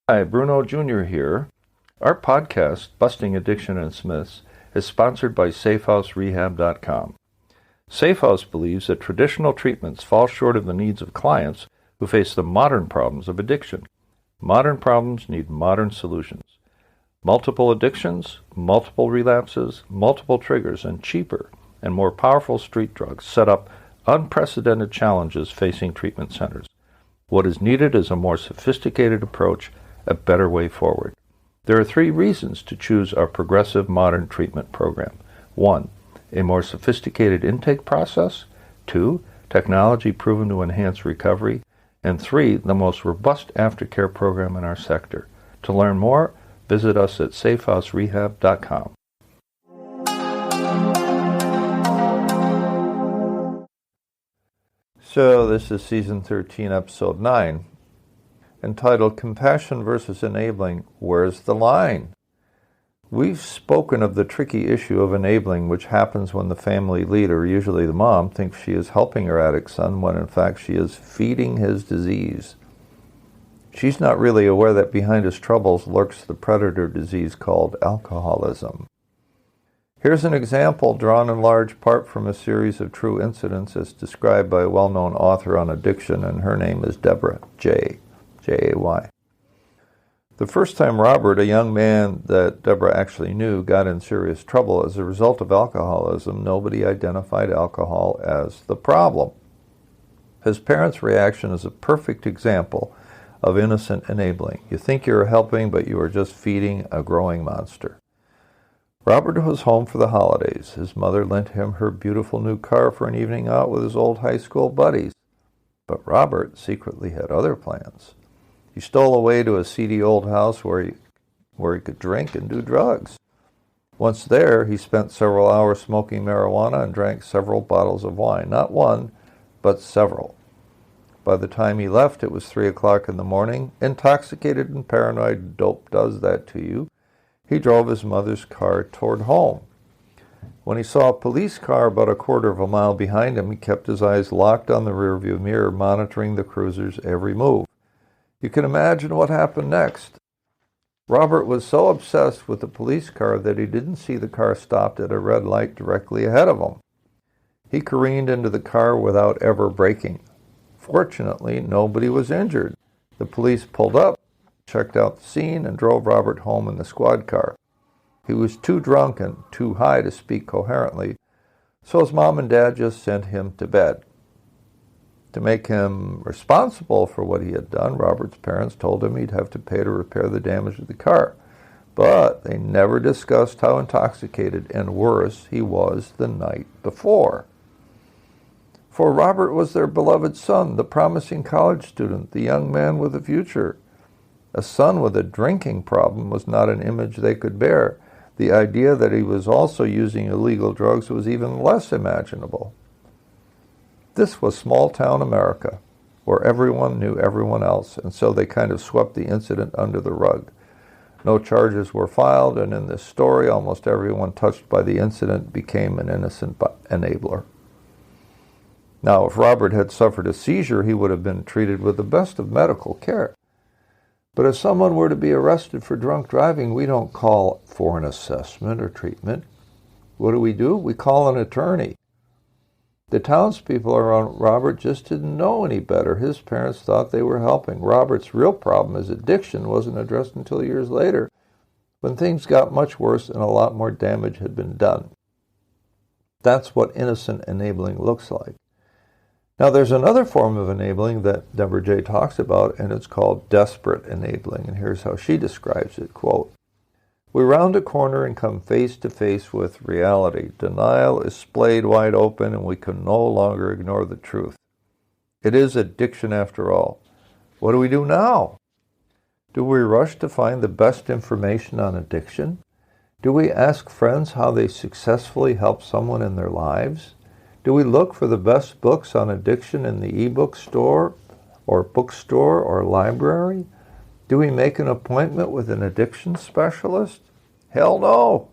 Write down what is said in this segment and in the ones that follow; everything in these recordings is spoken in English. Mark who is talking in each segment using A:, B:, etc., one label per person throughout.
A: Hi, Bruno Jr. here. Our podcast, Busting Addiction and Myths, is sponsored by SafeHouseRehab.com. SafeHouse believes that traditional treatments fall short of the needs of clients who face the modern problems of addiction. Modern problems need modern solutions. Multiple addictions, multiple relapses, multiple triggers, and cheaper and more powerful street drugs set up unprecedented challenges facing treatment centers. What is needed is a more sophisticated approach, a better way forward. There are 3 reasons to choose our progressive modern treatment program. 1, a more sophisticated intake process. 2, technology proven to enhance recovery. And 3, the most robust aftercare program in our sector. To learn more, visit us at SafeHouseRehab.com. So this is Season 13, Episode 9, entitled Compassion versus Enabling, Where's the Line? We've spoken of the tricky issue of enabling, which happens when the family leader, usually the mom, thinks she is helping her addict son when in fact she is feeding his disease. She's not really aware that behind his troubles lurks the predator disease called alcoholism. Here's an example drawn in large part from a series of true incidents as described by a well-known author on addiction, and her name is Deborah J. J-A-Y. The first time Robert, a young man that Deborah actually knew, got in serious trouble as a result of alcoholism, nobody identified alcohol as the problem. His parents' reaction is a perfect example of innocent enabling. You think you're helping, but you are just feeding a growing monster. Robert was home for the holidays. His mother lent him her beautiful new car for an evening out with his old high school buddies. But Robert secretly had other plans. He stole away to a seedy old house where he could drink and do drugs. Once there, he spent several hours smoking marijuana and drank several bottles of wine. Not one, but several. By the time he left, it was 3 o'clock in the morning. Intoxicated and paranoid, dope does that to you. He drove his mother's car toward home. When he saw a police car about a quarter of a mile behind him, he kept his eyes locked on the rearview mirror, monitoring the cruiser's every move. You can imagine what happened next. Robert was so obsessed with the police car that he didn't see the car stopped at a red light directly ahead of him. He careened into the car without ever braking. Fortunately, nobody was injured. The police pulled up, checked out the scene, and drove Robert home in the squad car. He was too drunk and too high to speak coherently, so his mom and dad just sent him to bed. To make him responsible for what he had done, Robert's parents told him he'd have to pay to repair the damage of the car. But they never discussed how intoxicated and worse he was the night before. For Robert was their beloved son, the promising college student, the young man with a future. A son with a drinking problem was not an image they could bear. The idea that he was also using illegal drugs was even less imaginable. This was small-town America, where everyone knew everyone else, and so they kind of swept the incident under the rug. No charges were filed, and in this story, almost everyone touched by the incident became an innocent enabler. Now, if Robert had suffered a seizure, he would have been treated with the best of medical care. But if someone were to be arrested for drunk driving, we don't call for an assessment or treatment. What do? We call an attorney. The townspeople around Robert just didn't know any better. His parents thought they were helping. Robert's real problem, his addiction, wasn't addressed until years later, when things got much worse and a lot more damage had been done. That's what innocent enabling looks like. Now, there's another form of enabling that Deborah J. talks about, and it's called desperate enabling. And here's how she describes it, quote, "We round a corner and come face to face with reality. Denial is splayed wide open, and we can no longer ignore the truth. It is addiction after all. What do we do now? Do we rush to find the best information on addiction? Do we ask friends how they successfully help someone in their lives? Do we look for the best books on addiction in the ebook store or bookstore or library? Do we make an appointment with an addiction specialist? Hell no.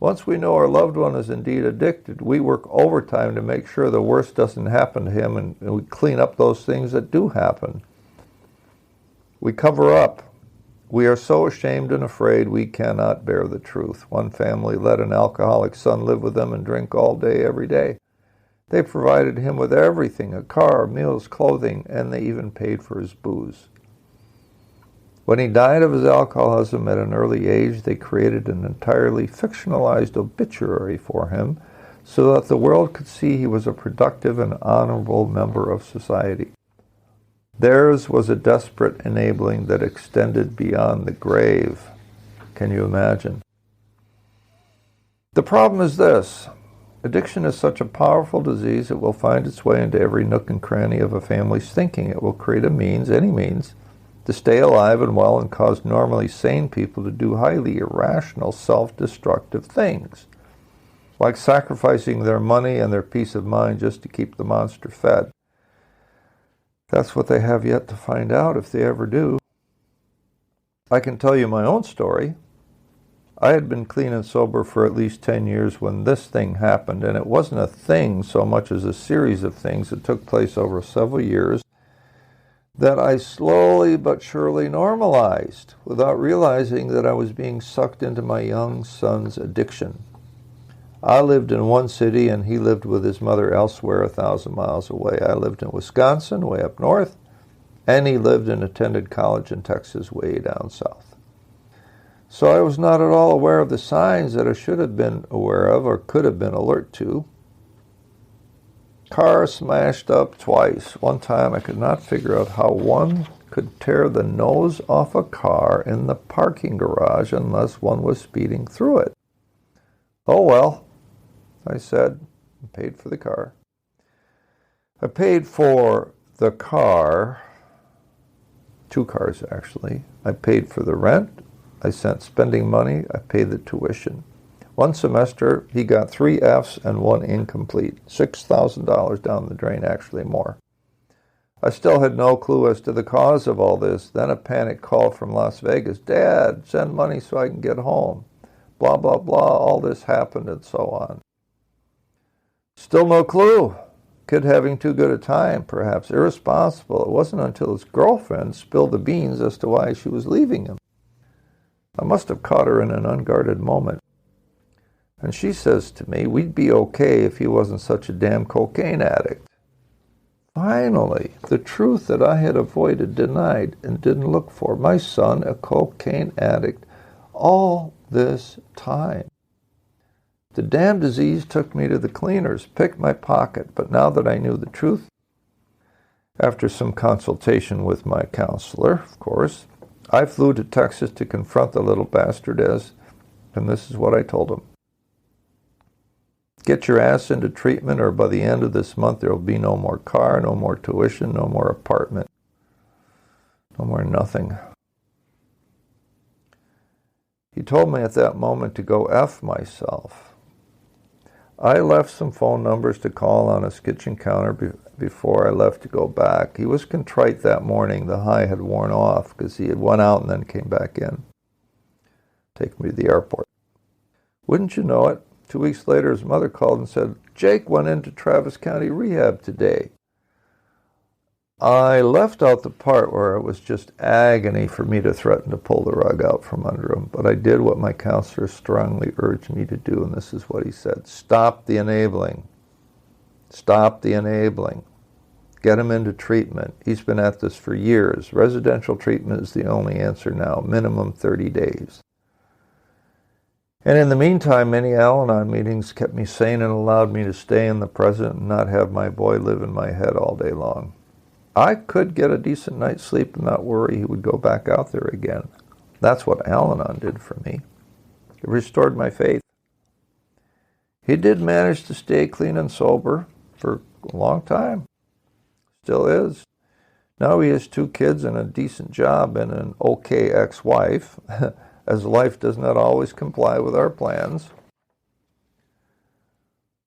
A: Once we know our loved one is indeed addicted, we work overtime to make sure the worst doesn't happen to him, and we clean up those things that do happen. We cover up. We are so ashamed and afraid we cannot bear the truth. One family let an alcoholic son live with them and drink all day, every day. They provided him with everything, a car, meals, clothing, and they even paid for his booze. When he died of his alcoholism at an early age, they created an entirely fictionalized obituary for him so that the world could see he was a productive and honorable member of society. Theirs was a desperate enabling that extended beyond the grave. Can you imagine? The problem is this. Addiction is such a powerful disease it will find its way into every nook and cranny of a family's thinking. It will create a means, any means, to stay alive and well and cause normally sane people to do highly irrational, self-destructive things, like sacrificing their money and their peace of mind just to keep the monster fed. That's what they have yet to find out, if they ever do. I can tell you my own story. I had been clean and sober for at least 10 years when this thing happened, and it wasn't a thing so much as a series of things that took place over several years that I slowly but surely normalized without realizing that I was being sucked into my young son's addiction. I lived in one city and he lived with his mother elsewhere 1,000 miles away. I lived in Wisconsin, way up north, and he lived and attended college in Texas, way down south. So I was not at all aware of the signs that I should have been aware of or could have been alert to. Car smashed up twice. One time I could not figure out how one could tear the nose off a car in the parking garage unless one was speeding through it. Oh well, I said, and paid for the car. I paid for the car, 2 cars actually. I paid for the rent. I sent spending money. I paid the tuition. One semester, he got 3 Fs and 1 incomplete. $6,000 down the drain, actually more. I still had no clue as to the cause of all this. Then a panic call from Las Vegas. Dad, send money so I can get home. Blah, blah, blah. All this happened and so on. Still no clue. Kid having too good a time, perhaps irresponsible. It wasn't until his girlfriend spilled the beans as to why she was leaving him. I must have caught her in an unguarded moment. And she says to me, we'd be okay if he wasn't such a damn cocaine addict. Finally, the truth that I had avoided, denied, and didn't look for. My son, a cocaine addict, all this time. The damn disease took me to the cleaners, picked my pocket, but now that I knew the truth, after some consultation with my counselor, of course, I flew to Texas to confront the little bastard and this is what I told him. Get your ass into treatment, or by the end of this month there will be no more car, no more tuition, no more apartment, no more nothing. He told me at that moment to go F myself. I left some phone numbers to call on his kitchen counter before I left to go back. He was contrite that morning. The high had worn off because he had went out and then came back in. Take me to the airport. Wouldn't you know it? 2 weeks later, his mother called and said, Jake went into Travis County Rehab today. I left out the part where it was just agony for me to threaten to pull the rug out from under him, but I did what my counselor strongly urged me to do, and this is what he said. Stop the enabling. Stop the enabling. Get him into treatment. He's been at this for years. Residential treatment is the only answer now, minimum 30 days. And in the meantime, many Al-Anon meetings kept me sane and allowed me to stay in the present and not have my boy live in my head all day long. I could get a decent night's sleep and not worry he would go back out there again. That's what Al-Anon did for me. It restored my faith. He did manage to stay clean and sober for a long time. Still is. Now he has 2 kids and a decent job and an okay ex-wife, as life does not always comply with our plans.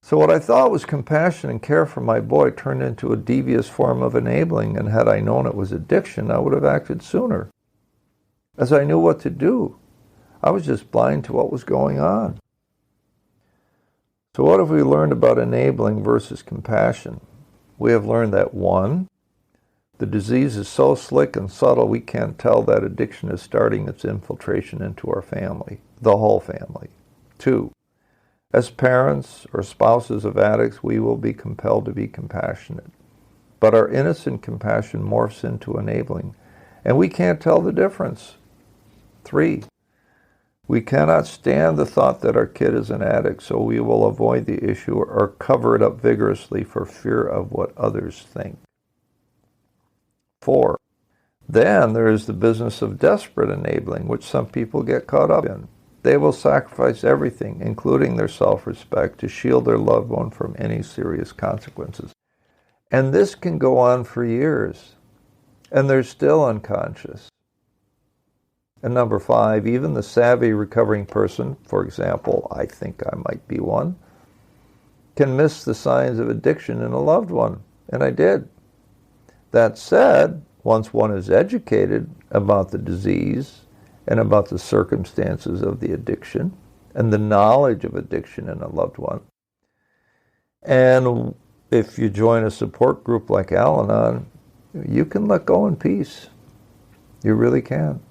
A: So what I thought was compassion and care for my boy turned into a devious form of enabling, and had I known it was addiction, I would have acted sooner. As I knew what to do, I was just blind to what was going on. So what have we learned about enabling versus compassion? We have learned that 1, The disease is so slick and subtle we can't tell that addiction is starting its infiltration into our family, the whole family. 2, as parents or spouses of addicts, we will be compelled to be compassionate. But our innocent compassion morphs into enabling, and we can't tell the difference. 3, we cannot stand the thought that our kid is an addict, so we will avoid the issue or cover it up vigorously for fear of what others think. 4, then there is the business of desperate enabling, which some people get caught up in. They will sacrifice everything, including their self-respect, to shield their loved one from any serious consequences. And this can go on for years, and they're still unconscious. And number 5, even the savvy recovering person, for example, I think I might be one, can miss the signs of addiction in a loved one, and I did. That said, once one is educated about the disease and about the circumstances of the addiction and the knowledge of addiction in a loved one, and if you join a support group like Al-Anon, you can let go in peace. You really can.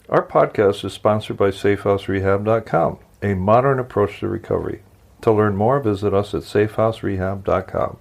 A: Our podcast is sponsored by SafeHouseRehab.com, a modern approach to recovery. To learn more, visit us at SafeHouseRehab.com.